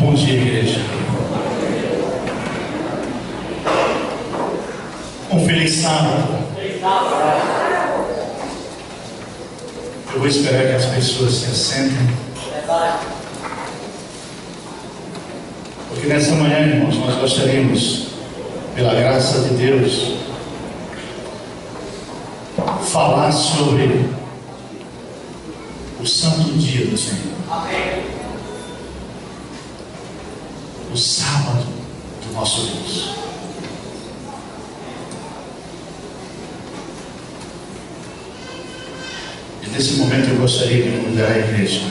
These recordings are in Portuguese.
Bom dia, igreja. Um feliz sábado. Eu vou esperar que as pessoas se assentem. Porque nessa manhã, irmãos, nós gostaríamos, pela graça de Deus, falar sobre o santo dia do Senhor. O sábado do nosso Deus. E nesse momento eu gostaria de convidar a igreja,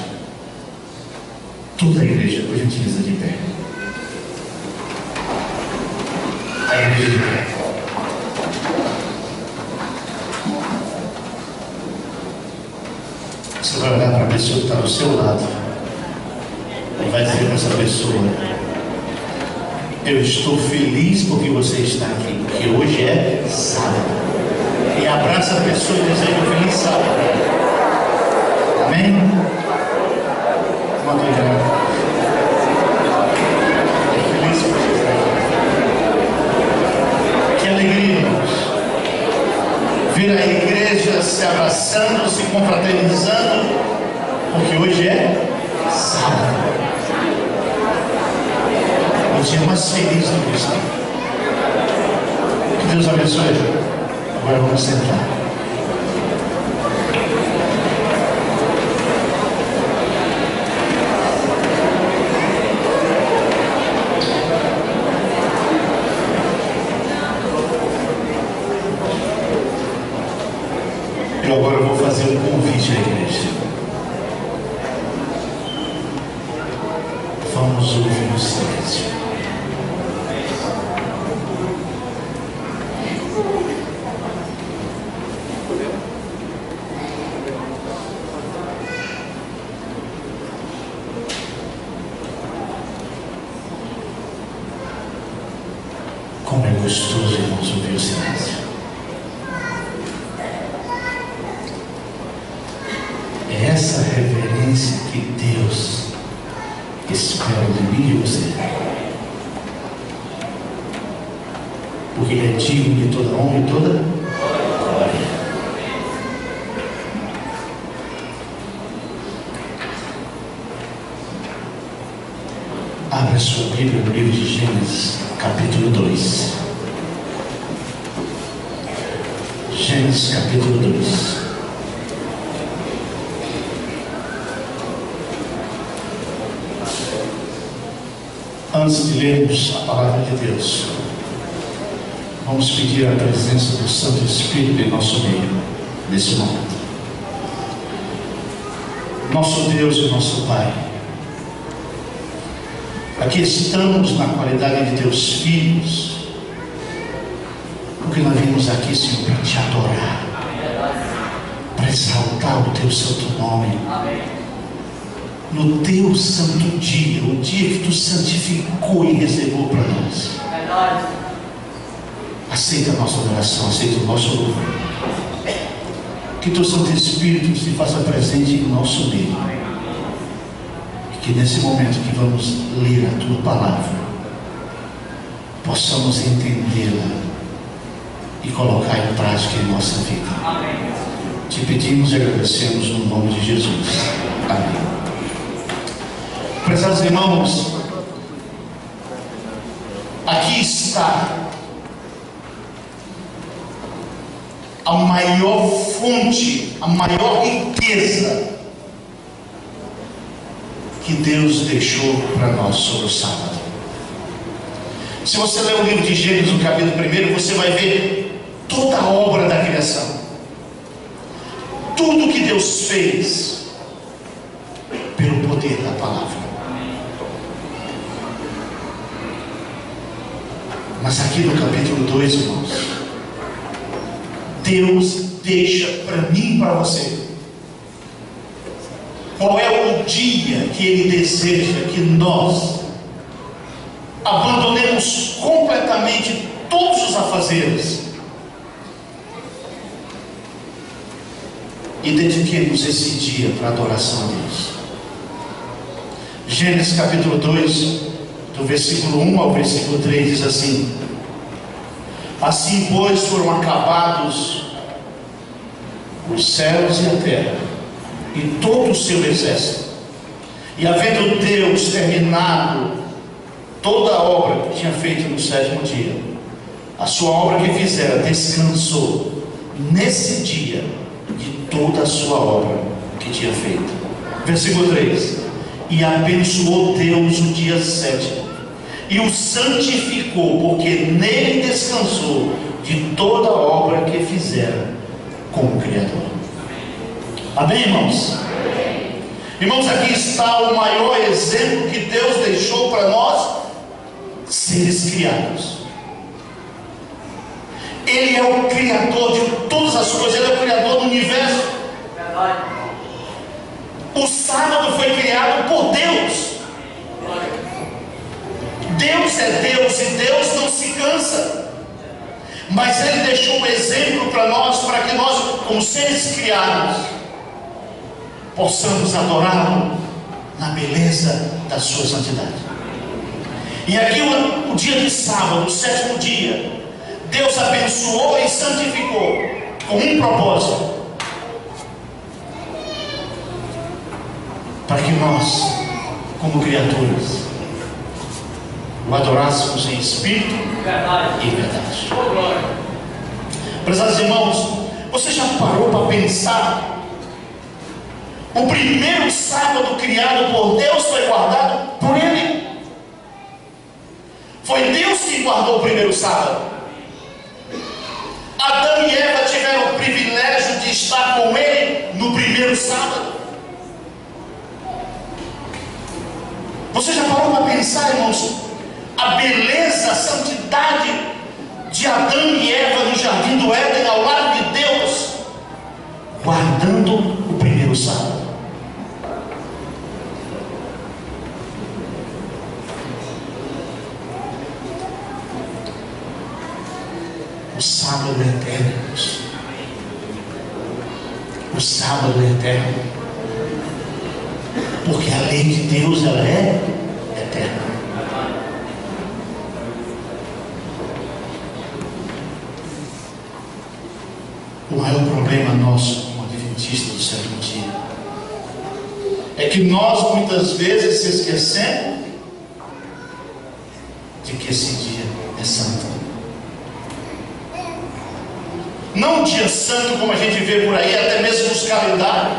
toda a igreja, por gentileza, de pé. A igreja de pé. Você vai olhar para a pessoa que está ao seu lado e vai dizer para essa pessoa: eu estou feliz porque você está aqui, porque hoje é sábado. E abraça a pessoa e deseja um feliz sábado. Amém? Muito obrigado. Feliz por você estar aqui. Que alegria, irmãos, ver a igreja se abraçando, se confraternizando, porque hoje é sábado. O dia mais feliz do cristão. Que Deus abençoe. Agora vamos sentar. Eu agora vou fazer um convite à igreja. Vamos ouvir o silêncio. Como é gostoso, irmãos, ouvir o silêncio. É essa reverência que Deus espera de mim e de você. Porque Ele é digno de toda honra e toda glória. Abra sua Bíblia no livro de Gênesis, capítulo 2. Gênesis, capítulo 2. Antes de lermos a palavra de Deus, vamos pedir a presença do Santo Espírito em nosso meio, nesse momento. Nosso Deus e nosso Pai, aqui estamos na qualidade de Teus filhos, porque nós vimos aqui, Senhor, para Te adorar, para exaltar o Teu santo nome. No Teu santo dia, o dia que Tu santificou e reservou para nós. Aceita a nossa adoração, aceita o nosso louvor. Que Teu Santo Espírito se faça presente em nosso meio. E que nesse momento que vamos ler a Tua palavra, possamos entendê-la e colocar em prática em nossa vida. Te pedimos e agradecemos no nome de Jesus. Amém. Prezados irmãos, aqui está a maior fonte, a maior riqueza que Deus deixou para nós sobre o sábado. Se você ler o livro de Gênesis, no capítulo 1, você vai ver toda a obra da criação, tudo que Deus fez pelo poder da palavra. Mas aqui no capítulo 2, irmãos, Deus deixa para mim e para você qual é o dia que Ele deseja que nós abandonemos completamente todos os afazeres e dediquemos esse dia para a adoração a Deus. Gênesis capítulo 2, do versículo 1 ao versículo 3, diz assim: assim, pois, foram acabados os céus e a terra, e todo o seu exército. E havendo Deus terminado toda a obra que tinha feito no sétimo dia, a sua obra que fizera, descansou nesse dia de toda a sua obra que tinha feito. Versículo 3: e abençoou Deus o dia sétimo, e o santificou, porque nele descansou de toda a obra que fizera como Criador. Amém, irmãos? Irmãos, aqui está o maior exemplo que Deus deixou para nós, seres criados. Ele é o Criador de todas as coisas, Ele é o Criador do universo. O sábado foi criado por Deus. Deus é Deus e Deus não se cansa. Mas Ele deixou um exemplo para nós, para que nós, como seres criados, possamos adorá-lo na beleza da sua santidade. E aqui o dia de sábado, o sétimo dia, Deus abençoou e santificou com um propósito: para que nós, como criaturas, o adorássemos em espírito e verdade. Prezados irmãos, você já parou para pensar? O primeiro sábado criado por Deus foi guardado por Ele. Foi Deus que guardou o primeiro sábado. Adão e Eva tiveram o privilégio de estar com Ele no primeiro sábado. Você já parou para pensar, irmãos, a beleza, a santidade de Adão e Eva no jardim do Éden, ao lado de Deus, guardando o primeiro sábado? O sábado é eterno, irmãos. O sábado é eterno, porque a lei de Deus, ela é eterna. O maior problema nosso como adventistas do sétimo dia é que nós muitas vezes se esquecemos de que esse dia é santo. Não um dia santo como a gente vê por aí, até mesmo nos calendários.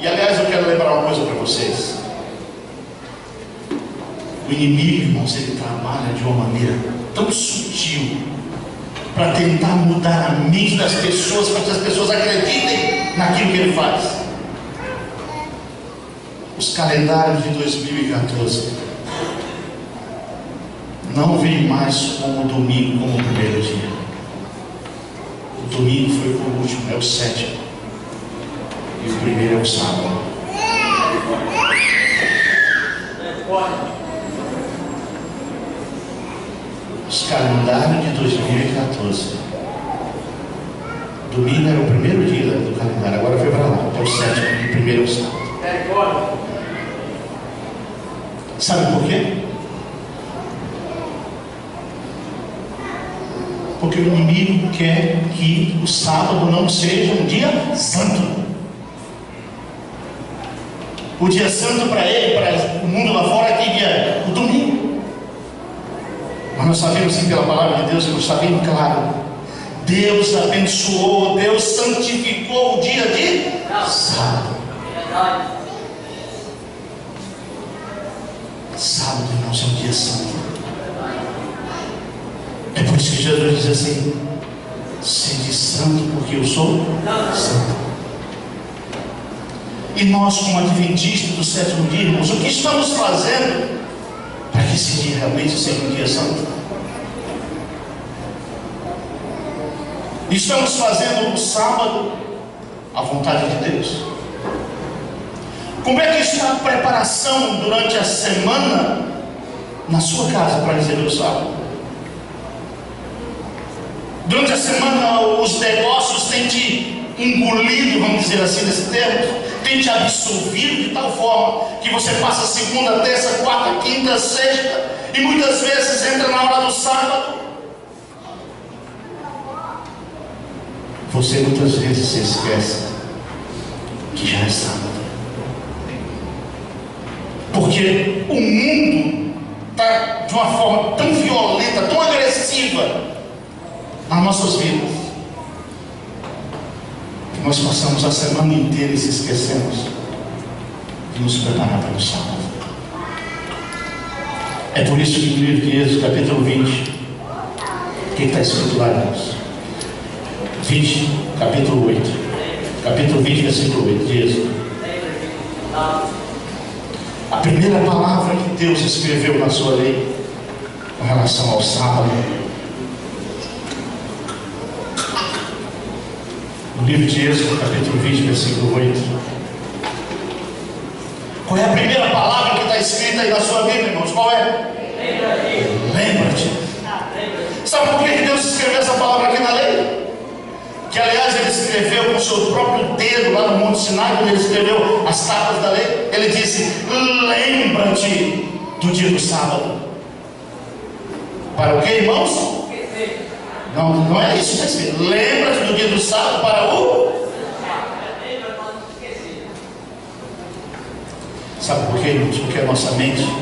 E aliás, eu quero lembrar uma coisa para vocês. O inimigo, irmãos, ele trabalha de uma maneira tão sutil para tentar mudar a mente das pessoas, para que as pessoas acreditem naquilo que ele faz. Os calendários de 2014 não vem mais como o domingo, como o primeiro dia. O domingo foi o último, é o sétimo, e o primeiro é o sábado. Os calendários de 2014, domingo era o primeiro dia do calendário, agora foi para lá, é o sétimo, e o primeiro é o sábado. Sabe por quê? Porque o inimigo quer que o sábado não seja um dia santo. O dia santo para ele, para o mundo lá fora, é que dia é? O domingo. Mas nós sabemos sim, pela palavra de Deus, que está bem claro. Deus abençoou, Deus santificou o dia de sábado. Sábado, irmãos, é um dia santo. É por isso que Jesus diz assim: sede santo, porque eu sou santo. E nós, como adventistas do sétimo dia, irmãos, o que estamos fazendo para que esse dia realmente seja um dia santo? Estamos fazendo o sábado a vontade de Deus? Como é que está a preparação durante a semana na sua casa para receber o sábado? Durante a semana os negócios têm te engolido, vamos dizer assim, nesse termo, tem te absolvido de tal forma que você passa segunda, terça, quarta, quinta, sexta e muitas vezes entra na hora do sábado. Você muitas vezes se esquece que já é sábado, porque o mundo está de uma forma tão violenta, tão agressiva nas nossas vidas, que nós passamos a semana inteira e se esquecemos de nos preparar para o sábado. É por isso que no livro de Êxodo, capítulo 20, o que está escrito lá, irmãos? 20, capítulo 8, capítulo 20, versículo 8 de Êxodo. A primeira palavra que Deus escreveu na sua lei com relação ao sábado, no livro de Êxodo, capítulo 20, versículo 8. Qual é a primeira palavra que está escrita aí na sua Bíblia, irmãos? Qual é? Lembra-te. Sabe por que Deus escreveu essa palavra aqui na lei? Que aliás ele escreveu com o seu próprio dedo lá no Monte Sinai, quando ele escreveu as tábuas da lei. Ele disse: lembra-te do dia do sábado. Para o que, irmãos? Não é isso que está escrito. Lembra-te do dia do sábado para o... Sabe por quê, irmãos? Porque a nossa mente,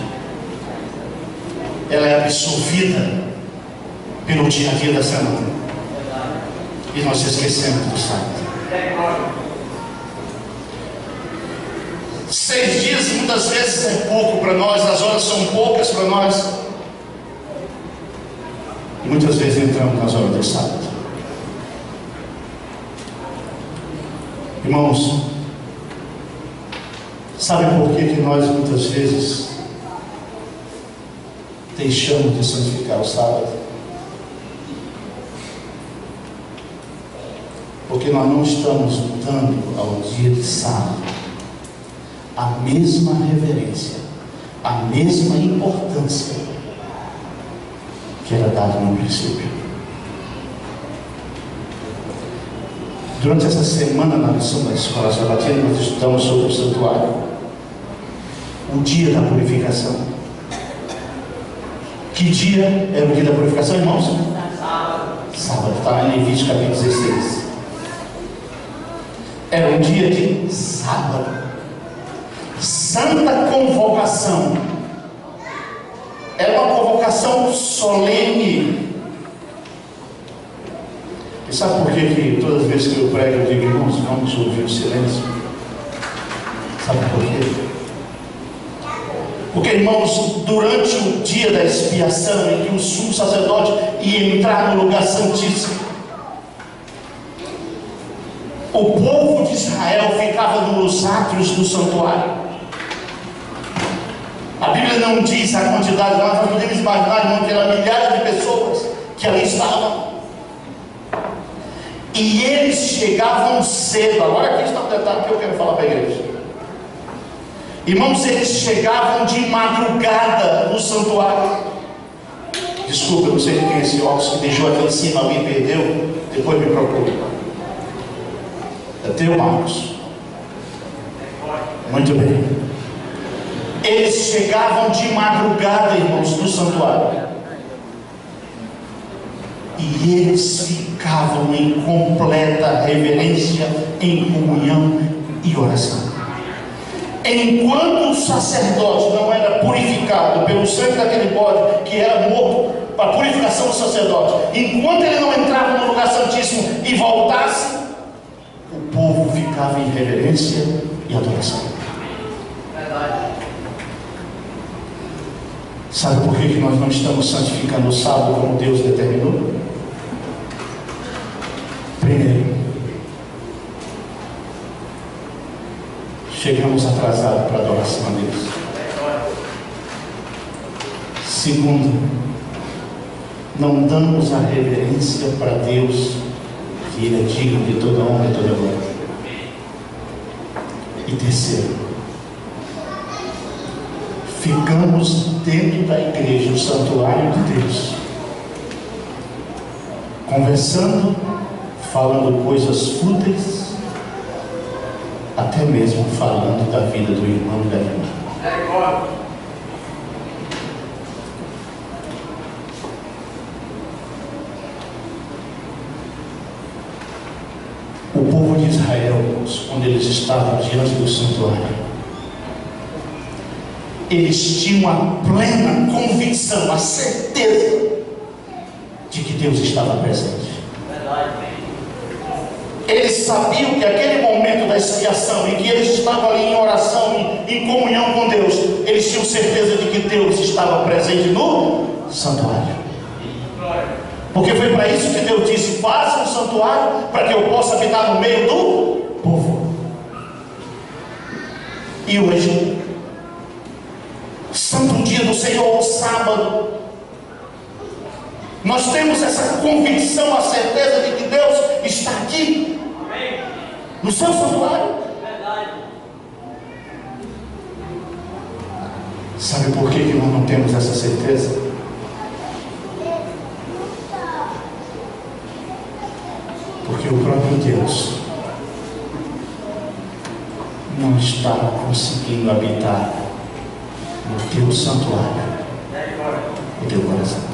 ela é absorvida pelo dia a dia da semana, e nós esquecemos do sábado. 6 dias muitas vezes é pouco para nós, as horas são poucas para nós, e muitas vezes entramos nas horas do sábado. Irmãos, sabe por que nós muitas vezes deixamos de santificar o sábado? Porque nós não estamos dando ao dia de sábado a mesma reverência, a mesma importância que era dada no princípio. Durante essa semana, na lição da escola sabatina, nós estudamos sobre o santuário, o dia da purificação. Que dia era o dia da purificação, irmãos? Sábado, está lá em Levítico capítulo 16. Era um dia de sábado, santa convocação. Era uma convocação solene. E sabe por que todas as vezes que eu prego eu digo: irmãos, vamos ouvir o silêncio? Sabe por quê? Porque, irmãos, durante o dia da expiação, em que o sumo sacerdote ia entrar no lugar santíssimo, o povo de Israel ficava nos átrios do santuário. A Bíblia não diz a quantidade, mas nós podemos imaginar, irmão, que eram milhares de pessoas que ali estavam. E eles chegavam cedo. Agora aqui está um detalhe que eu quero falar para a igreja. Irmãos, eles chegavam de madrugada no santuário. Desculpa, eu não sei quem é esse óculos que deixou aqui em cima, alguém perdeu, depois me procura. É teu, Marcos. Muito bem. Eles chegavam de madrugada, irmãos, no santuário. E eles ficavam em completa reverência, em comunhão e oração. Enquanto o sacerdote não era purificado pelo sangue daquele bode que era morto para a purificação do sacerdote, enquanto ele não entrava no lugar santíssimo e voltasse, o povo ficava em reverência e adoração. Sabe por que nós não estamos santificando o sábado como Deus determinou? Primeiro, chegamos atrasados para a adoração a Deus. Segundo, não damos a reverência para Deus, que Ele é digno de toda honra e toda glória. E terceiro, ficamos dentro da igreja, o santuário de Deus, conversando, falando coisas fúteis, até mesmo falando da vida do irmão e da irmã. O povo de Israel, quando eles estavam diante do santuário, eles tinham a plena convicção, a certeza de que Deus estava presente. Eles sabiam que aquele momento da expiação, em que eles estavam ali em oração, em comunhão com Deus, eles tinham certeza de que Deus estava presente no santuário. Porque foi para isso que Deus disse: faça um santuário para que eu possa habitar no meio do povo. E hoje, santo dia do Senhor, o sábado, nós temos essa convicção, a certeza de que Deus está aqui, no seu santuário. Sabe por que nós não temos essa certeza? Porque o próprio Deus não está conseguindo habitar no teu santuário, no teu coração.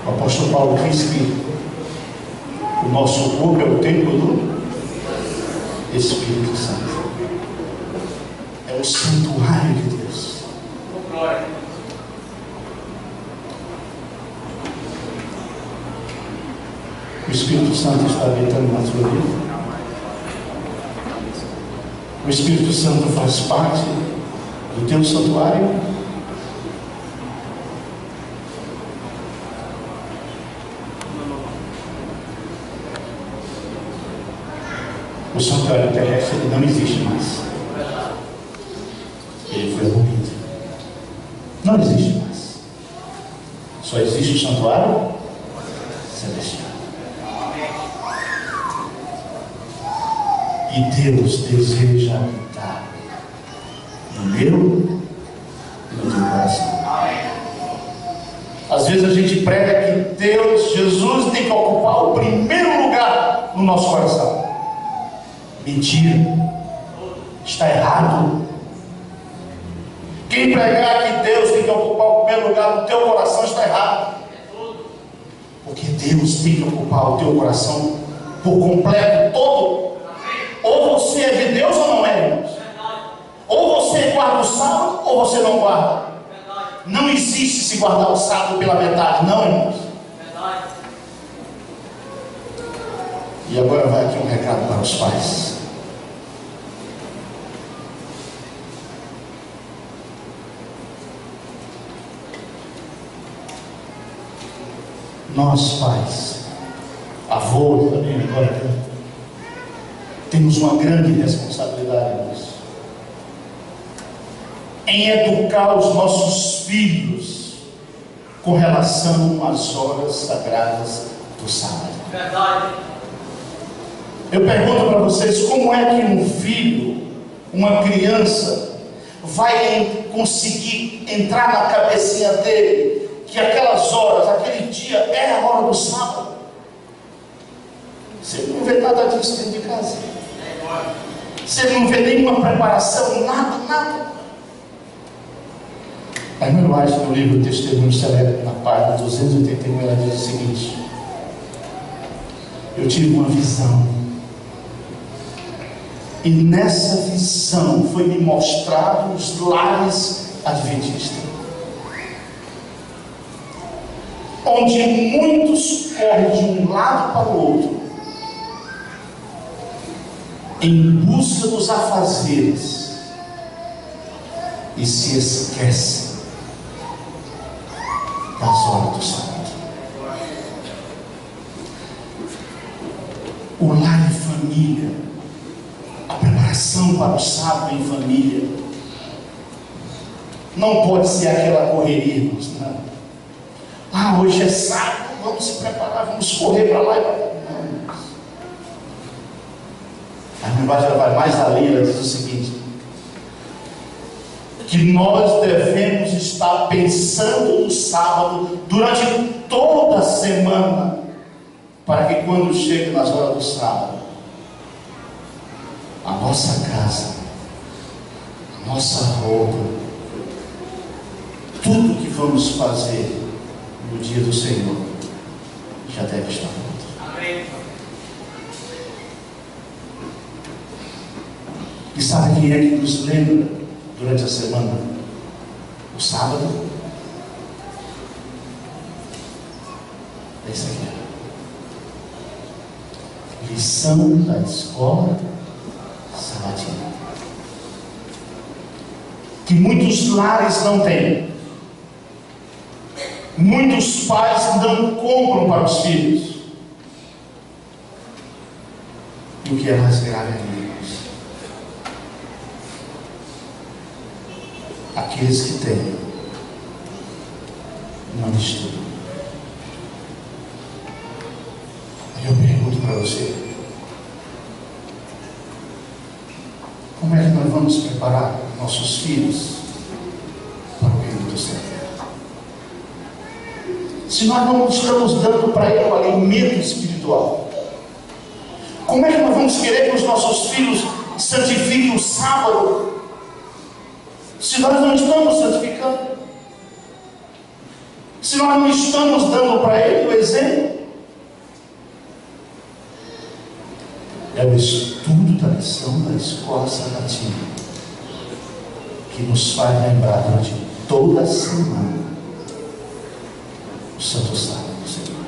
O apóstolo Paulo diz que o nosso corpo é o templo do Espírito Santo. É o santuário de Deus. O Espírito Santo está habitando na sua vida. O Espírito Santo faz parte do teu santuário. O santuário terrestre não existe mais. Ele foi abolido. Não existe mais. Só existe o santuário celestial. E Deus deseja habitar no meu e no teu coração. Às vezes a gente prega que Deus, Jesus, tem que ocupar o primeiro lugar no nosso coração. Mentira. Está errado. Quem pregar que Deus tem que ocupar o primeiro lugar no teu coração está errado. Porque Deus tem que ocupar o teu coração por completo, todo. Ou você é de Deus ou não é, irmãos. Ou você guarda o sábado ou você não guarda. Não existe se guardar o sábado pela metade, não, irmãos. E agora vai aqui um recado para os pais. Nós, pais, avós também agora, temos uma grande responsabilidade nisso, em educar os nossos filhos com relação às horas sagradas do sábado. Verdade. Eu pergunto para vocês, como é que um filho, uma criança, vai conseguir entrar na cabecinha dele que aquelas horas, aquele dia é a hora do sábado? Você não vê nada disso dentro de casa. Você não vê nenhuma preparação, nada. A irmã White, no livro Testemunho Celebre, na página 281, ela diz o seguinte: eu tive uma visão, e nessa visão foi me mostrado os lares adventistas, onde muitos correm de um lado para o outro em busca dos afazeres e se esquecem das horas do sábado. O lar em família, a preparação para o sábado em família, não pode ser aquela correria, irmãos, não. Ah, hoje é sábado, vamos se preparar, vamos correr para lá e para cá. A linguagem ela vai mais além, ela diz o seguinte: que nós devemos estar pensando no sábado durante toda a semana, para que quando chegue nas horas do sábado, a nossa casa, a nossa roupa, tudo que vamos fazer no dia do Senhor já deve estar pronto. Amém. E sabe quem é que nos lembra durante a semana? O sábado? É isso aqui. Lição da escola sabatina. Que muitos lares não têm. Muitos pais não compram para os filhos. E o que é mais grave, amigos? Aqueles que têm não estudam. Eu pergunto para você: como é que nós vamos preparar nossos filhos para o reino do céu? Se nós não estamos dando para ele o alimento espiritual, como é que nós vamos querer que os nossos filhos santifiquem o sábado, se nós não estamos santificando? Se nós não estamos dando para ele o exemplo? É o estudo da lição da escola sabatina que nos faz lembrar durante toda a semana o Santo Sábado do Senhor.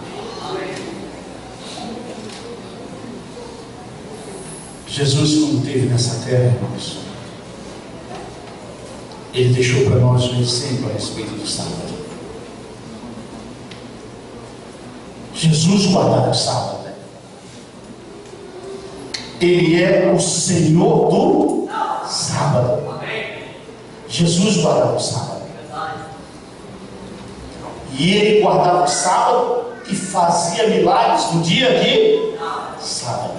Jesus, quando esteve nessa terra, irmãos, ele deixou para nós um exemplo a respeito do sábado. Jesus guardava o sábado. Ele é o Senhor do sábado. Jesus guardava o sábado. E ele guardava o sábado e fazia milagres no dia de sábado.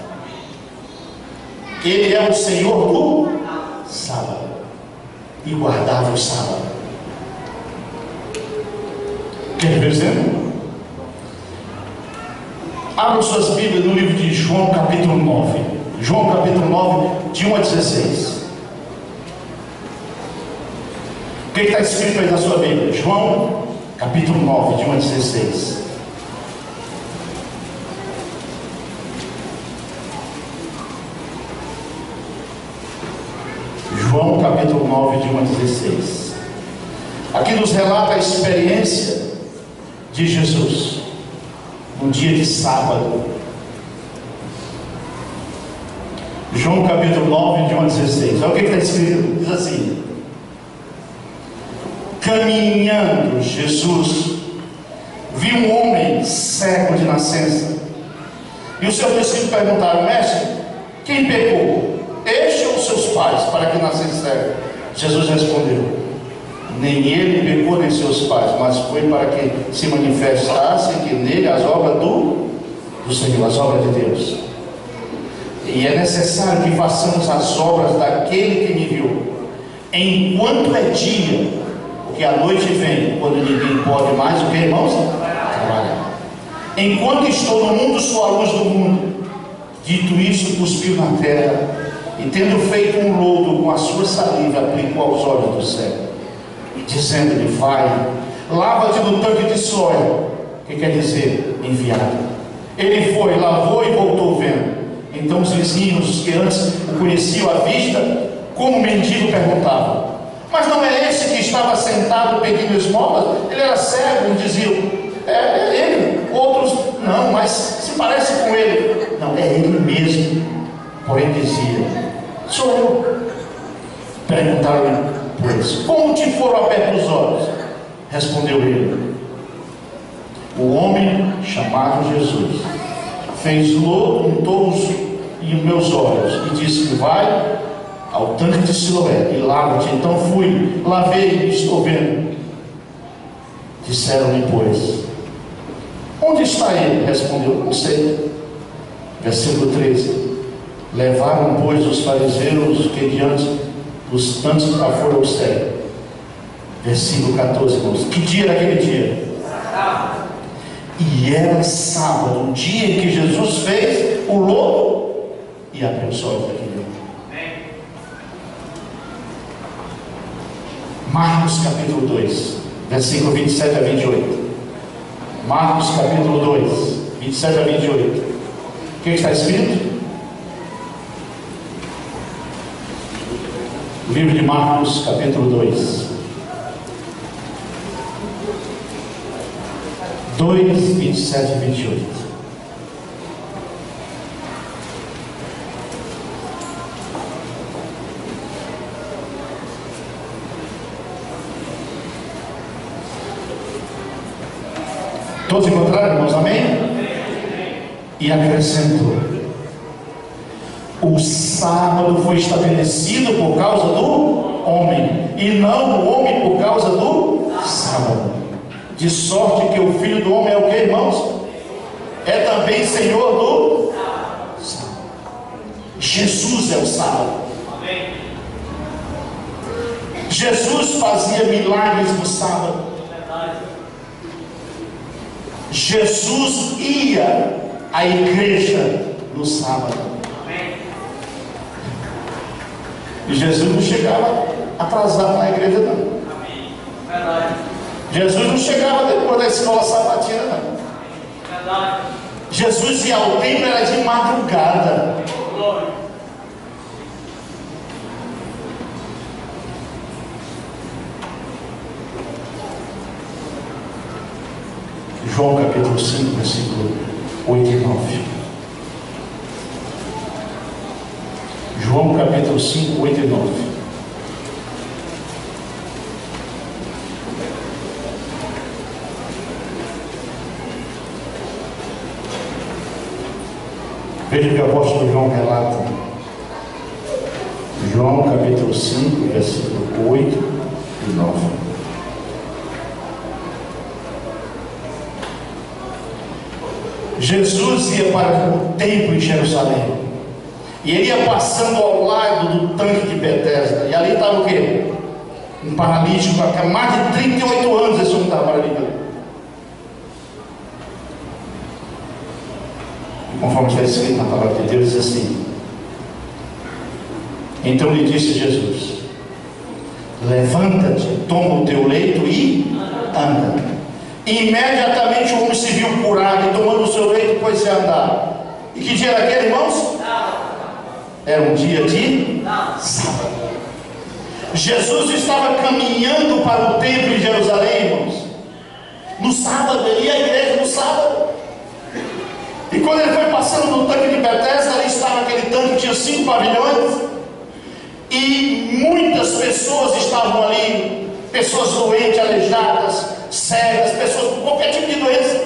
Ele é o Senhor do sábado e guardava o sábado. Quer ver o exemplo? Abram suas Bíblias no livro de João, capítulo 9. João, capítulo 9, de 1 a 16. O que está escrito aí na sua Bíblia? João, capítulo 9, de 1 a 16. João, capítulo 9, de 1 a 16. Aqui nos relata a experiência de Jesus no dia de sábado. João capítulo 9, de 1 a 16. Olha o que está escrito. Diz assim: caminhando Jesus viu um homem cego de nascença, e os seus discípulos perguntaram: mestre, quem pecou, este ou seus pais, para que nascesse cego? Jesus respondeu: nem ele pecou nem seus pais, mas foi para que se manifestasse que nele as obras do Senhor, as obras de Deus. E é necessário que façamos as obras daquele que me viu, enquanto é dia, porque a noite vem, quando ninguém pode mais, o que, irmãos? Trabalhar. Enquanto estou no mundo, sou a luz do mundo. Dito isso, cuspiu na terra, e tendo feito um lodo com a sua saliva, aplicou aos olhos do cego, dizendo-lhe: vai, lava-te no tanque de Siloé, que quer dizer enviado. Ele foi, lavou e voltou vendo. Então os vizinhos, os que antes o conheciam à vista, como mendigo, perguntavam: mas não é esse que estava sentado pedindo esmolas? Ele era cego. E diziam: é ele. Outros: não, mas se parece com ele. Não, é ele mesmo. Porém dizia: sou eu. Perguntaram-lhe, pois, como te foram abertos os olhos? Respondeu ele: o homem chamado Jesus fez lodo, untou-os em meus olhos e disse: vai ao tanque de Siloé e lava-te. Então fui, lavei e estou vendo. Disseram-lhe, pois, onde está ele? Respondeu: não sei. Versículo 13. Levaram, pois, os fariseus que diante dos tantos foram ao cego. Versículo 14, irmãos. Que dia era aquele dia? E era sábado, o dia em que Jesus fez o lobo e abriu os olhos daquele homem. Marcos capítulo 2, versículo 27 a 28. Marcos capítulo 2, 27 a 28. O que está escrito? O livro de Marcos capítulo 2. 2, 27 e 28. Todos encontraram, irmãos? Amém? E acrescentou: o sábado foi estabelecido por causa do homem, e não o homem por causa do sábado. De sorte que o Filho do Homem é o que, irmãos? É também Senhor do sábado. Jesus é o sábado. Jesus fazia milagres no sábado. Jesus ia à igreja no sábado. E Jesus não chegava atrasado na igreja, não. Jesus não chegava depois da escola sabatina, não. Jesus ia ao templo, era de madrugada. João capítulo 5, versículo 8 e 9. João capítulo 5, 8 e 9. Veja que o apóstolo João relata. João capítulo 5, versículo 8 e 9. Jesus ia para o templo em Jerusalém. E ele ia passando ao lado do tanque de Betesda. E ali estava o quê? Um paralítico há mais de 38 anos. Esse homem estava paralítico. Conforme está escrito na palavra de Deus, diz assim: então lhe disse Jesus: levanta-te, toma o teu leito e anda. Imediatamente o homem se viu curado e tomando o seu leito pôs-se a andar. E que dia era aquele, irmãos? Era um dia de sábado. Jesus estava caminhando para o templo em Jerusalém, irmãos, no sábado. Ele ia à igreja no sábado. E quando ele foi passando no tanque de Betesda, ali estava aquele tanque, tinha 5 pavilhões, e muitas pessoas estavam ali, pessoas doentes, aleijadas, cegas, pessoas com qualquer tipo de doença,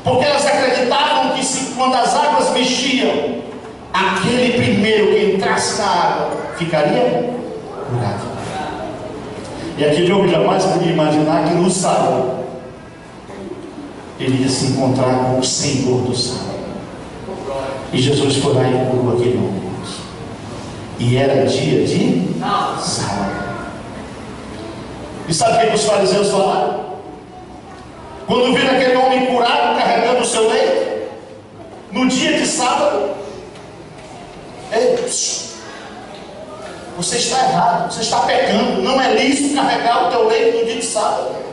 porque elas acreditavam que quando as águas mexiam, aquele primeiro que entrasse na água ficaria curado. E aquele homem jamais podia imaginar que no sábado ele ia se encontrar com o Senhor do sábado. E Jesus foi lá e curou aquele homem. E era dia de sábado. E sabe o que os fariseus falaram? Quando viram aquele homem curado, carregando o seu leito, no dia de sábado: ei, você está errado, você está pecando, não é lícito carregar o teu leito no dia de sábado.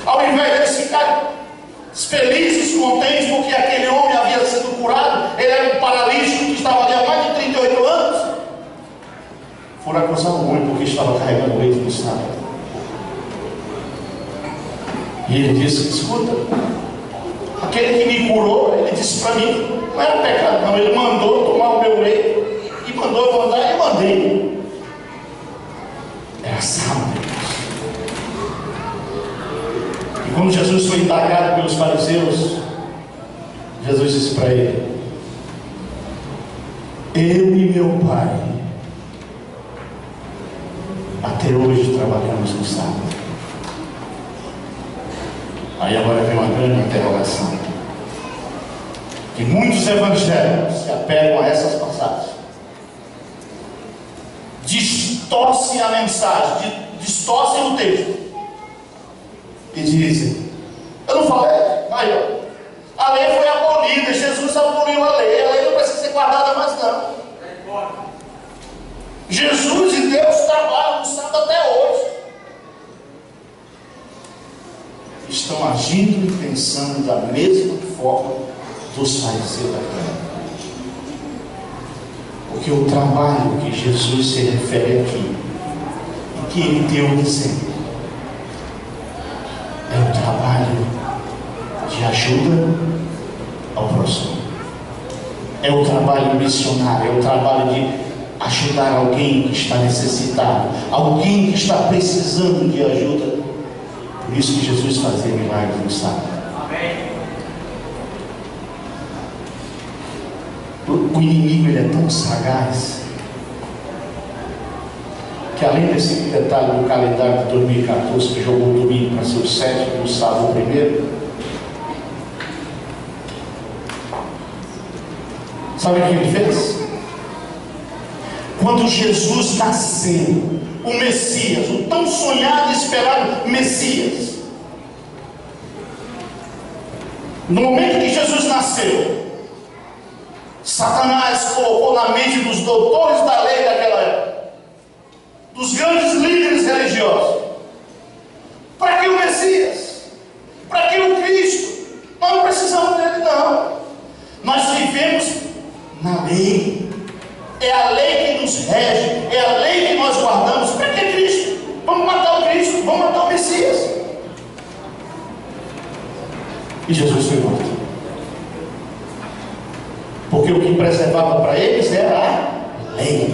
Ao invés deles ficarem felizes, contentes, porque aquele homem havia sido curado, ele era um paralítico que estava ali há mais de 38 anos, foram acusar o homem porque estava carregando o leito no sábado. E ele disse: escuta, aquele que me curou, ele disse para mim, não era pecado não, ele mandou tomar o meu leito e mandou eu andar, e eu mandei. Era sábado. E quando Jesus foi indagado pelos fariseus, Jesus disse para ele: eu e meu pai até hoje trabalhamos no sábado. Aí agora vem uma grande interrogação, que muitos evangélicos se apegam a essas passagens, distorcem a mensagem, distorcem o texto e dizem: Eu não falei? Aí, ó. A lei foi abolida, Jesus aboliu a lei não precisa ser guardada mais não. Jesus e Deus trabalham no sábado até hoje. Estão agindo e pensando da mesma forma dos fariseus da terra. Porque o trabalho que Jesus se refere aqui, e que ele deu um exemplo, é o trabalho de ajuda ao próximo. É o trabalho missionário, é o trabalho de ajudar alguém que está necessitado, alguém que está precisando de ajuda. Por isso que Jesus fazia milagres no sábado. Amém. O inimigo, ele é tão sagaz que, além desse detalhe do calendário de 2014, que jogou o domingo para ser o sétimo e o sábado o primeiro, sabe o que ele fez? Quando Jesus nasceu, o Messias, o tão sonhado e esperado Messias, no momento que Jesus nasceu, Satanás colocou na mente dos doutores da lei daquela época, dos grandes líderes religiosos: para que o Messias? Para que o Cristo? Nós não precisamos dele não. Nós vivemos na lei. É a lei que nos rege, é a lei que nós guardamos. Para que Cristo? Vamos matar o Cristo, vamos matar o Messias. E Jesus foi morto. Porque o que preservava para eles era a lei.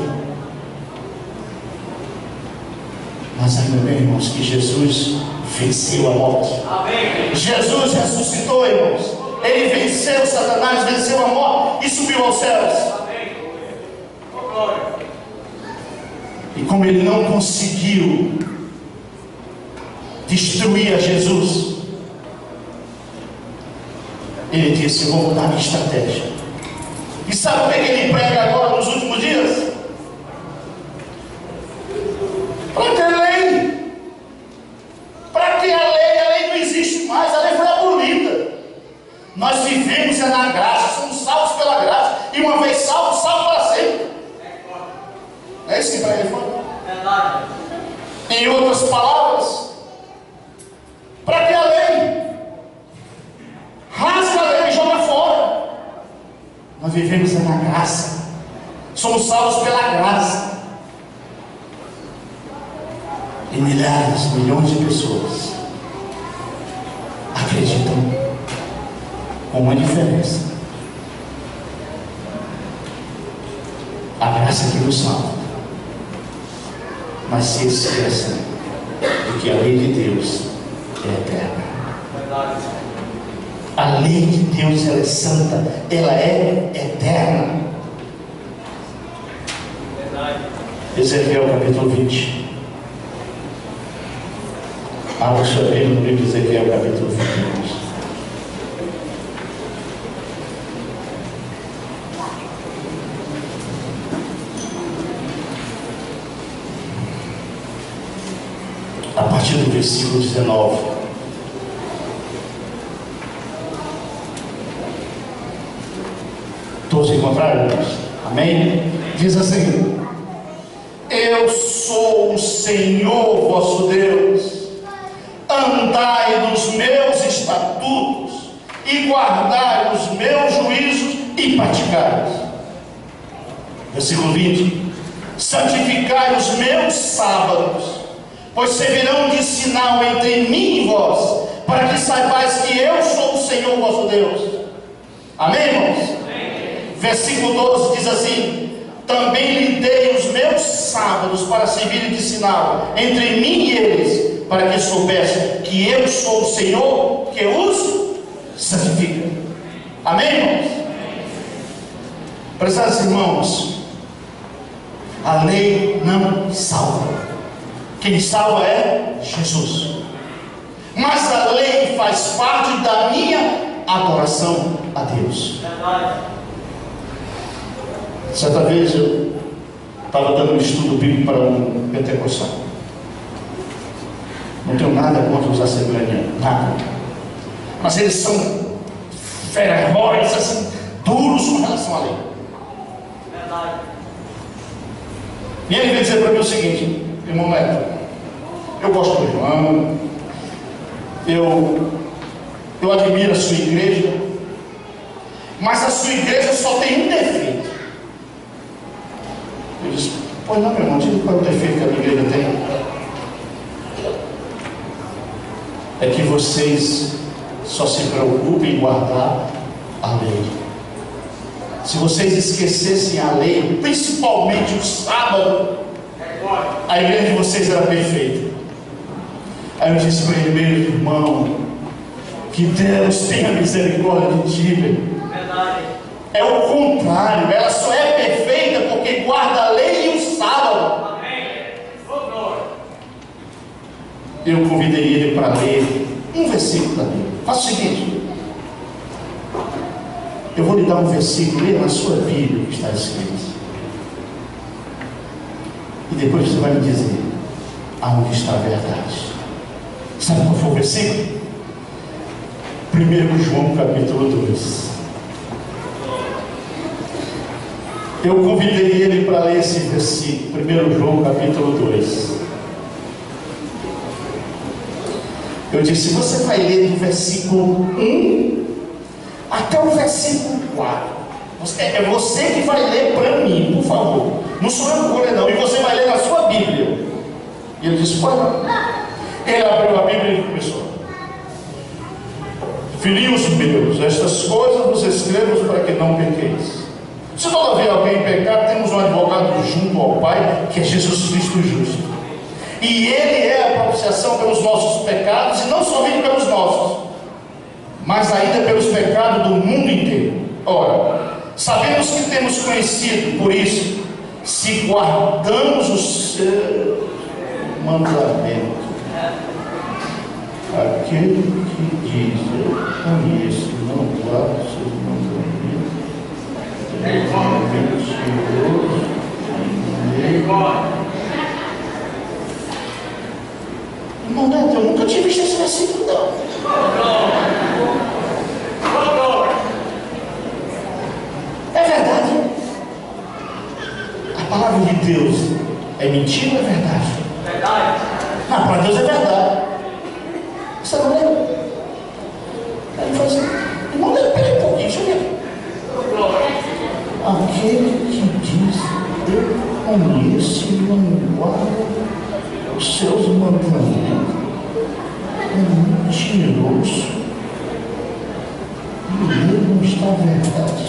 Mas ainda bem, irmãos, que Jesus venceu a morte. Amém. Jesus ressuscitou, irmãos. Ele venceu Satanás, venceu a morte e subiu aos céus. E como ele não conseguiu destruir a Jesus, ele disse: eu vou mudar minha estratégia. E sabe o que ele prega agora nos últimos dias? Para que lei? Para que a lei? A lei não existe mais, a lei foi abolida. Nós vivemos na graça, somos salvos pela graça, e uma vez salvo, salvo para sempre. É isso que para ele foi? Verdade. Em outras palavras, para que a lei? Rasga a lei e joga fora. Nós vivemos na graça, somos salvos pela graça. E milhares, milhões de pessoas acreditam com uma diferença: a graça que nos salva. Mas se esquecem de que a lei de Deus é eterna. A lei de Deus, ela é santa, ela é eterna. Ezequiel capítulo 20. Abra sua Bíblia no livro de Ezequiel capítulo 20. A partir do versículo 19. Todos encontraram? Amém? Diz assim: eu sou o Senhor vosso Deus, andai nos meus estatutos e guardai os meus juízos e praticai-os. Versículo 20: santificai os meus sábados, pois servirão de sinal entre mim e vós, para que saibais que eu sou o Senhor vosso Deus. Amém, irmãos? Amém. Versículo 12 diz assim: também lhe dei os meus sábados para servirem de sinal entre mim e eles, para que soubessem que eu sou o Senhor que os santifica. Amém, irmãos? Prezados irmãos, a lei não salva. Quem salva é Jesus. Mas a lei faz parte da minha adoração a Deus. Certa vez eu estava dando um estudo bíblico para um pentecostal. Não tenho nada contra os assembleianos, nada. mas eles são ferozes, assim, duros com relação à lei. Verdade. E ele veio dizer para mim o seguinte: irmão Neto, eu gosto do irmão, eu admiro a sua igreja, mas a sua igreja só tem um defeito. Eu disse: pois não, meu irmão, diga qual é o defeito que a minha igreja tem. É que vocês só se preocupam em guardar a lei. Se vocês esquecessem a lei, principalmente o sábado, a igreja de vocês era perfeita. Aí eu disse para ele: meu irmão, que Deus tenha misericórdia de ti, velho. Verdade. É o contrário, ela só é perfeita porque guarda a lei e o sábado. Amém. Oh, glória. Eu convidei ele para ler um versículo da Bíblia. Faça o seguinte: eu vou lhe dar um versículo, leia na sua Bíblia o que está escrito, e depois você vai me dizer aonde está a verdade. Sabe qual foi o versículo? 1 João capítulo 2. Eu convidei ele para ler esse versículo, 1 João capítulo 2. Eu disse: você vai ler do versículo 1 até o versículo 4. É você que vai ler para mim, por favor. Não sou eu que vou ler, não. E você vai ler na sua Bíblia. E eu disse: pode. Ele abriu a Bíblia e começou: filhinhos meus, estas coisas vos escrevo para que não pequeis. Se todavia alguém pecar, temos um advogado junto ao Pai, que é Jesus Cristo justo. E Ele é a propiciação pelos nossos pecados, e não somente pelos nossos, mas ainda pelos pecados do mundo inteiro. Ora, sabemos que temos conhecido, por isso, se guardamos os seus mandamentos. Aquele que diz: eu conheço, não guarda os seus mandamentos, é mentiroso. Irmão Neto, eu nunca tinha visto esse versículo, não. É verdade. A palavra de Deus é mentira ou é verdade? Verdade. Ah, para Deus é verdade. Você não lembra? Aí ele falou assim: irmão Neto, peraí um pouquinho, deixa eu ver. Aquele que diz: eu conheço e não guarda os seus mandamentos, é mentiroso, e ele não está a verdade.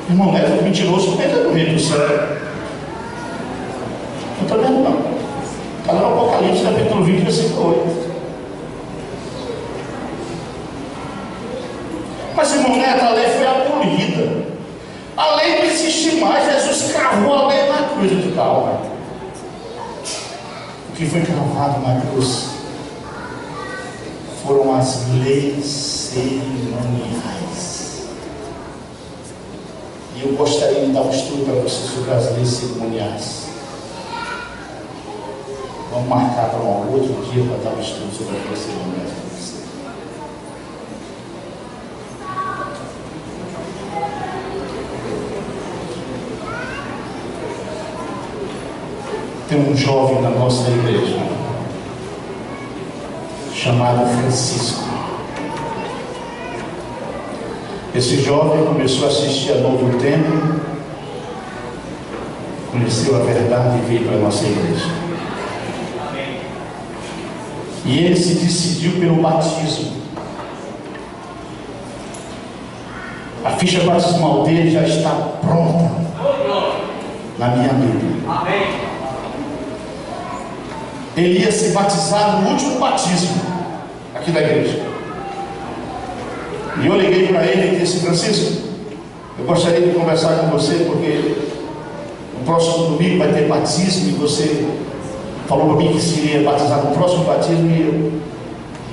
Irmão Neto, mentiroso, como é que é do reino do céu? Não estou vendo, não. Está lá no Apocalipse, capítulo 20, versículo 8. Mas, irmão Neto, a lei foi abolida. A lei não existe mais. Jesus cravou a lei na cruz de Calvário. O que foi cravado na cruz foram as leis cerimoniais. E eu gostaria de dar um estudo para vocês sobre as leis cerimoniais. Vamos marcar para um outro dia para dar um estudo sobre as leis cerimoniais para vocês. Tem um jovem na nossa igreja chamado Francisco. Esse jovem começou a assistir a Novo Tempo, conheceu a verdade e veio para a nossa igreja. E ele se decidiu pelo batismo. A ficha batismal dele já está pronta na minha Bíblia. Amém. Ele ia se batizar no último batismo aqui da igreja. E eu liguei para ele e disse: Francisco, eu gostaria de conversar com você, porque no próximo domingo vai ter batismo, e você falou para mim que se iria batizar no próximo batismo, e eu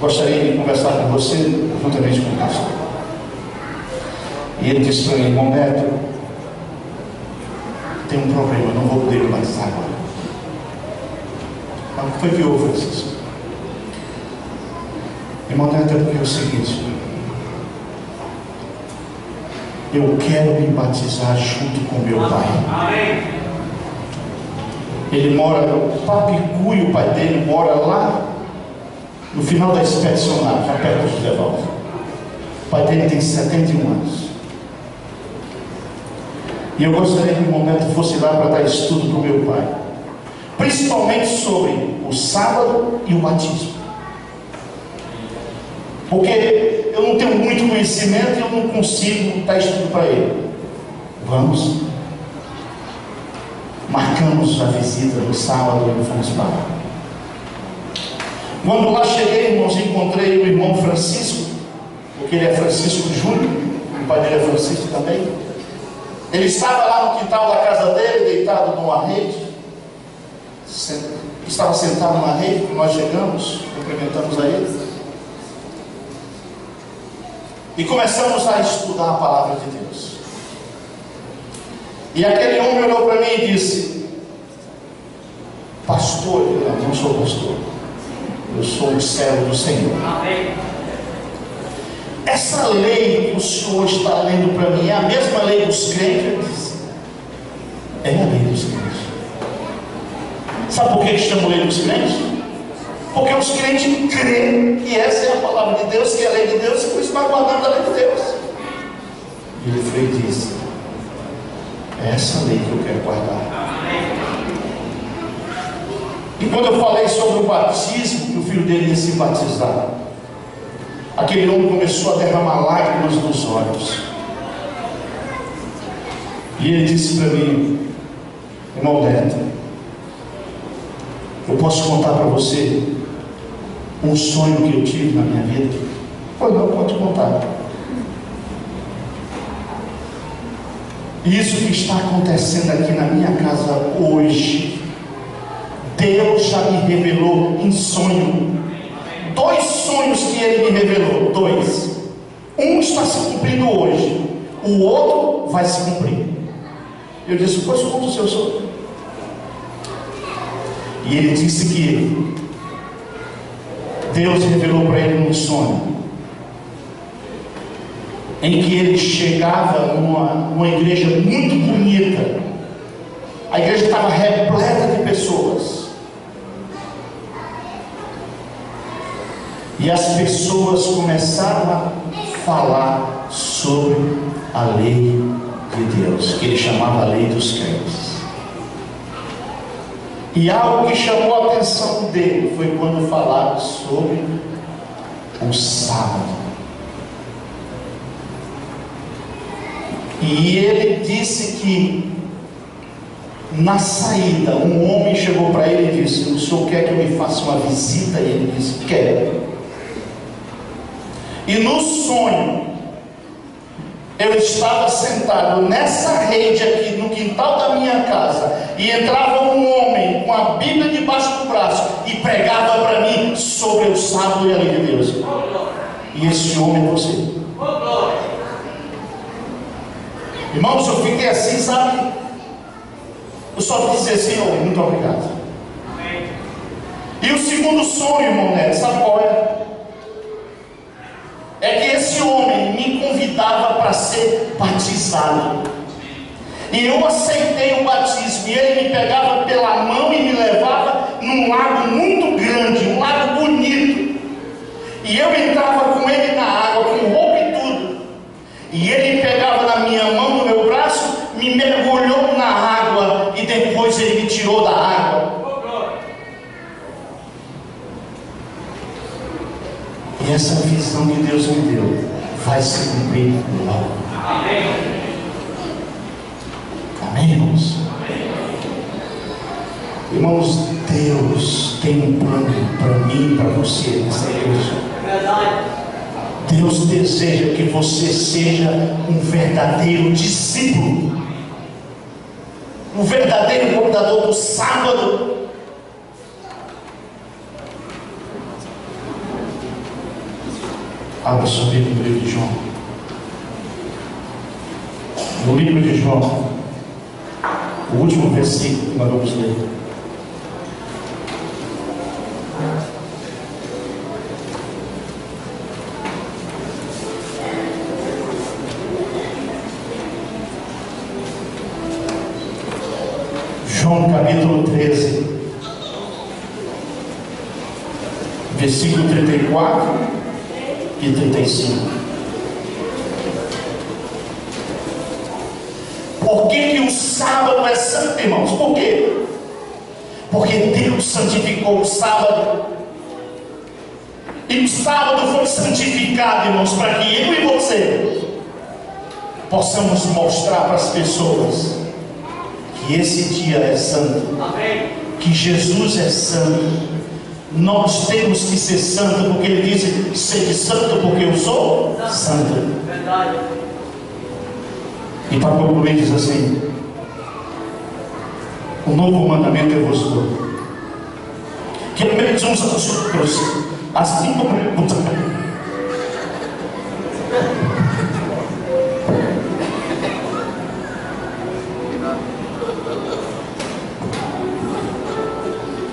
gostaria de conversar com você juntamente com o pastor. E ele disse para mim: irmão Neto, tem um problema, eu não vou poder me batizar agora. Mas o que foi que houve, Francisco? Irmão Neto, é porque é o seguinte: eu quero me batizar junto com meu pai. Amém. Ele mora no Papicuí, o pai dele mora lá no final da expedicionária, já perto de Devaldo. O pai dele tem 71 anos. E eu gostaria que o momento fosse lá para dar estudo com meu pai, principalmente sobre o sábado e o batismo, porque eu não tenho muito conhecimento e eu não consigo dar estudo para ele. Vamos. Marcamos a visita no sábado e fomos para lá. Quando lá cheguei, irmãos, encontrei o irmão Francisco, porque ele é Francisco Júnior, o pai dele é Francisco também. Ele estava lá no quintal da casa dele, deitado numa rede, estava sentado numa rede. Quando nós chegamos, cumprimentamos a ele e começamos a estudar a palavra de Deus. E aquele homem olhou para mim e disse: pastor? Eu não sou pastor, eu sou um servo do Senhor. Amém. Essa lei que o senhor está lendo para mim é a mesma lei dos crentes? Eu disse: é a lei dos crentes. Sabe por que eles chamam lei dos crentes? Porque os crentes creem que essa é a palavra de Deus, que é a lei de Deus, e por isso vai guardando a lei de Deus. E ele foi e disse: é essa lei que eu quero guardar. E quando eu falei sobre o batismo, que o filho dele ia se batizar, aquele homem começou a derramar lágrimas nos olhos. E ele disse para mim: irmão Neto, eu posso contar para você um sonho que eu tive na minha vida? Pois não, pode contar. Isso que está acontecendo aqui na minha casa hoje, Deus já me revelou em sonho. 2 sonhos que Ele me revelou, 2. Um está se cumprindo hoje, o outro vai se cumprir. Eu disse: pois conta o seu sonho. E ele disse que Deus revelou para ele num sonho, em que ele chegava numa igreja muito bonita. A igreja estava repleta de pessoas, e as pessoas começaram a falar sobre a lei de Deus, que ele chamava a lei dos crentes. E algo que chamou a atenção dele foi quando falaram sobre o sábado. E ele disse que na saída um homem chegou para ele e disse: o senhor quer que eu me faça uma visita? E ele disse: quero. E no sonho eu estava sentado nessa rede aqui no quintal da minha casa, e entrava um homem com a Bíblia debaixo do braço e pregava para mim sobre o sábado e a lei de Deus. E esse homem é você. Irmãos, eu fiquei assim, sabe? Eu só disse assim: oh, muito obrigado. E o segundo sonho, irmão Neto, sabe qual é? É que esse homem me convidava para ser batizado, e eu aceitei o batismo, e ele me pegava pela mão e me levava num lago muito grande, um lago bonito, e eu entrava com ele na água, com roupa e tudo, e ele pegava na minha mão, no meu braço, me mergulhou na água, e depois ele me tirou da água. E essa visão que Deus me deu vai se cumprir logo. Amém. Amém, irmãos? Amém. Irmãos, Deus tem um plano para mim e para você nessa igreja. Deus deseja que você seja um verdadeiro discípulo, um verdadeiro guardador do sábado. Abra sua Bíblia no livro de João. No livro de João, o último versículo que nós vamos ler. João capítulo 13, versículo 34 e 35. Por que o sábado é santo, irmãos? Por quê? Porque Deus santificou o sábado. E o sábado foi santificado, irmãos, para que eu e você possamos mostrar para as pessoas que esse dia é santo. Amém. Que Jesus é santo. Nós temos que ser santo, porque Ele disse: sede santo, porque eu sou santo. Verdade. E para concluir, diz assim: o novo mandamento eu vos dou, que ameis uns aos outros, assim como eu vos amei.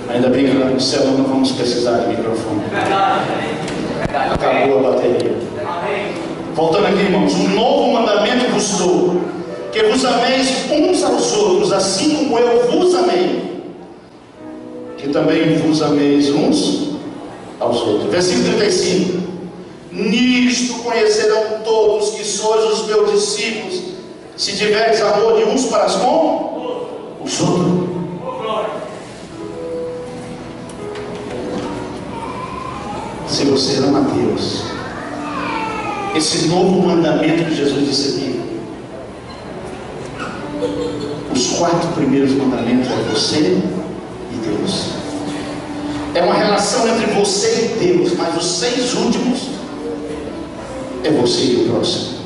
Ainda bem que lá no céu não vamos precisar de microfone. Verdade. Verdade. Acabou a bateria. Amém. Voltando aqui, irmãos: um novo mandamento vos dou, que vos ameis uns aos outros, assim como eu vos amei, que também vos ameis uns aos outros. Versículo 35: nisto conhecerão todos que sois os meus discípulos, se tiveres amor de uns para com os outros. Se você ama a Deus, esse novo mandamento que Jesus disse aqui, os 4 primeiros mandamentos é você e Deus. É uma relação entre você e Deus, mas os 6 últimos é você e o próximo.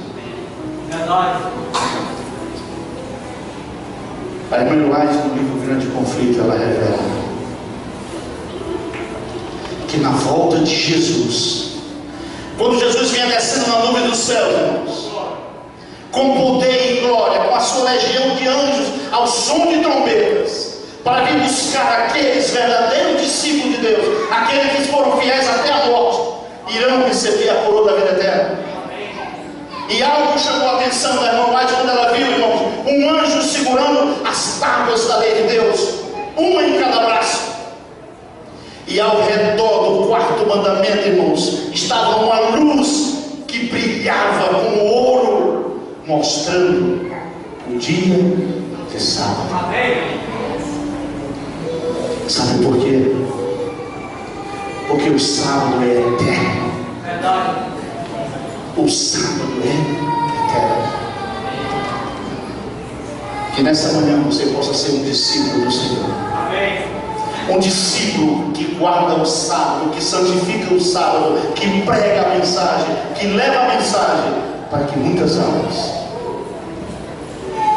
Verdade. A irmã Luaz, no livro Grande Conflito, ela revela que na volta de Jesus, quando Jesus vinha descendo na nuvem do céu, irmãos, com poder e glória, com a sua legião de anjos, ao som de trombetas, para vir buscar aqueles verdadeiros discípulos de Deus, aqueles que foram fiéis até a morte, irão receber a coroa da vida eterna. E algo chamou a atenção da irmã White quando ela viu, irmãos, um anjo segurando as tábuas da lei de Deus, uma em cada braço. E ao redor do 4º mandamento, irmãos, estava uma luz que brilhava como ouro, mostrando o dia de sábado. Amém. Sabe por quê? Porque o sábado é eterno. Verdade. O sábado é eterno. Que nessa manhã você possa ser um discípulo do Senhor. Amém. Um discípulo que guarda o sábado, que santifica o sábado, que prega a mensagem, que leva a mensagem, para que muitas almas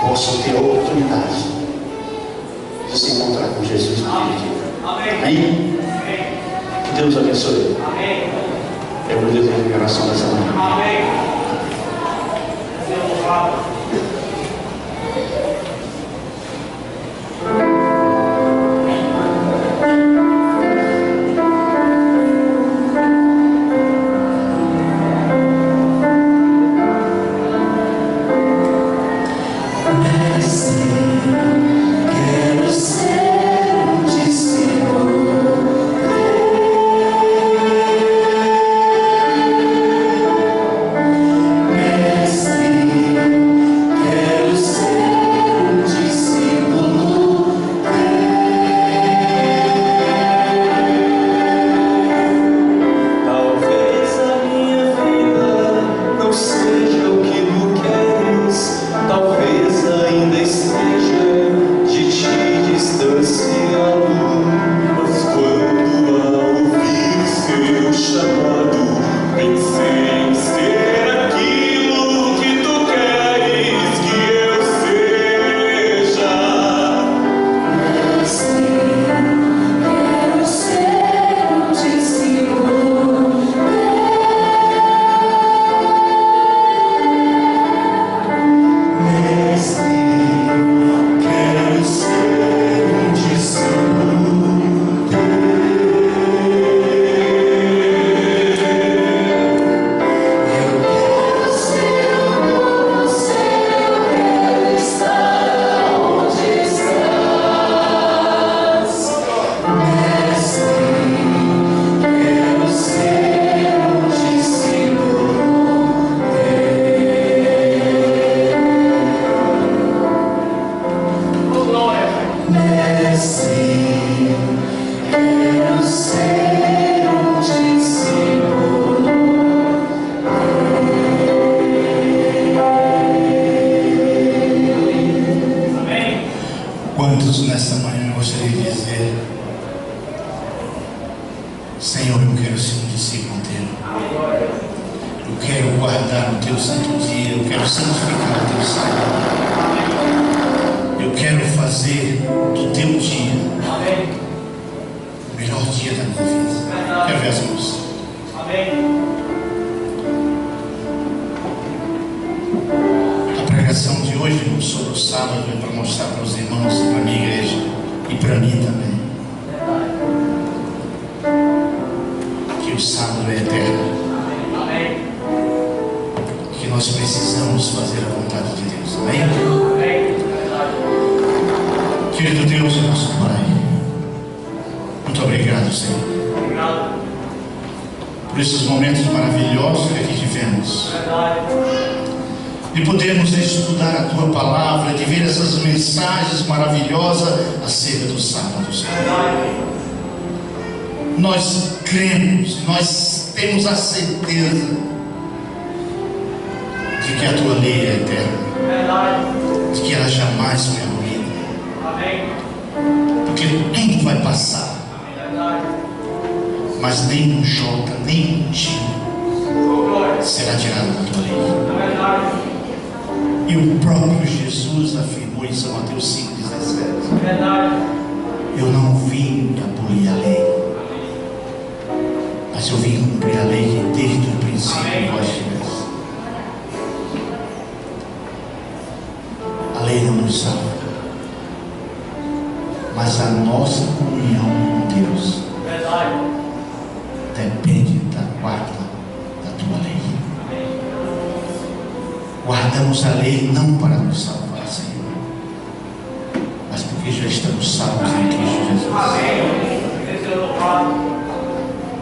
possam ter a oportunidade de se encontrar com Jesus naquele dia. Amém. Amém? Amém. Que Deus abençoe. Amém. É o desejo de oração dessa manhã. Amém. Deus louvado. Talvez ainda esteja muitos nesta manhã eu gostaria de dizer: Senhor, eu quero ser um discípulo teu. Eu quero guardar o teu santo dia. Eu quero santificar o teu sábado. Eu quero fazer do teu dia o melhor dia da minha vida. Quero ver as mãos. A pregação de hoje sobre o sábado é para mostrar para os irmãos, para a minha igreja e para mim também, que o sábado é eterno, que nós precisamos fazer a vontade de Deus. Amém? Querido Deus, nosso Pai, muito obrigado, Senhor, por esses momentos maravilhosos que aqui tivemos, de podermos estudar a Tua Palavra, de ver essas mensagens maravilhosas acerca do sábado, Senhor. Nós cremos, nós temos a certeza de que a Tua lei é eterna, de que ela jamais foi abolida, porque tudo vai passar, mas nem um jota, nem um tiro será tirado da Tua lei. E o próprio Jesus afirmou em São Mateus 5,17: eu não vim abolir a lei, mas eu vim cumprir a lei que desde o princípio vós tivesse. A lei não nos salva, mas a nossa comunhão com Deus depende da guarda da Tua lei. Guardamos a lei não para nos salvar, Senhor, mas porque já estamos salvos em Cristo Jesus.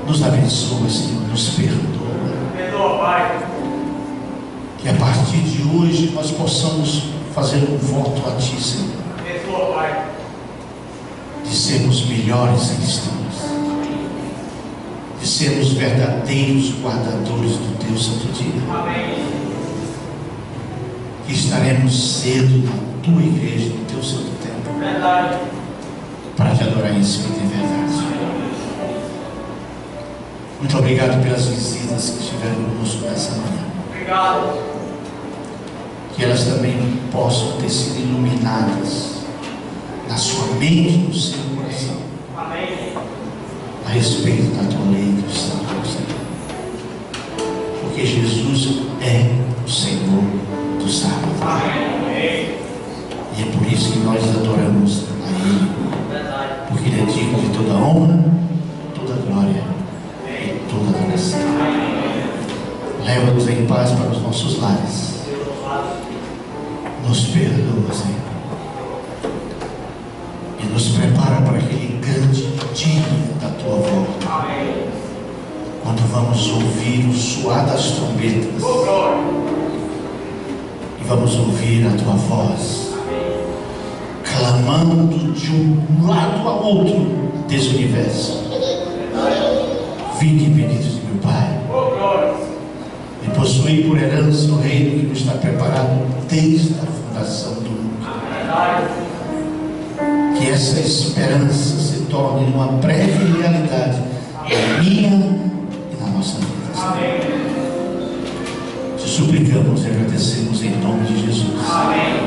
Nos abençoa, Senhor, nos perdoa. Que a partir de hoje nós possamos fazer um voto a Ti, Senhor, de sermos melhores cristãos, de sermos verdadeiros guardadores do Teu santo dia. Que estaremos cedo na Tua igreja, no Teu santo templo, para Te adorar em espírito e verdade. Muito obrigado pelas visitas que estiveram conosco nessa manhã. Que elas também possam ter sido iluminadas na sua mente e no seu coração a respeito da Tua lei do sábado, Senhor. Porque Jesus é o Senhor do sábado. E é por isso que nós adoramos a Ele, porque Ele é digno de toda honra, toda glória e toda adoração. Leva-nos em paz para os nossos lares. Nos perdoa, Senhor, e nos prepara para aquele grande dia da Tua volta, quando vamos ouvir o soar das trombetas e vamos ouvir a Tua voz clamando de um lado ao outro desse universo: vinde, benditos de meu Pai, e possuir por herança o reino que nos está preparado desde a fundação do mundo. Que essa esperança se torne uma breve realidade na minha e na nossa vida. Te suplicamos e agradecemos em nome de Jesus. Amém.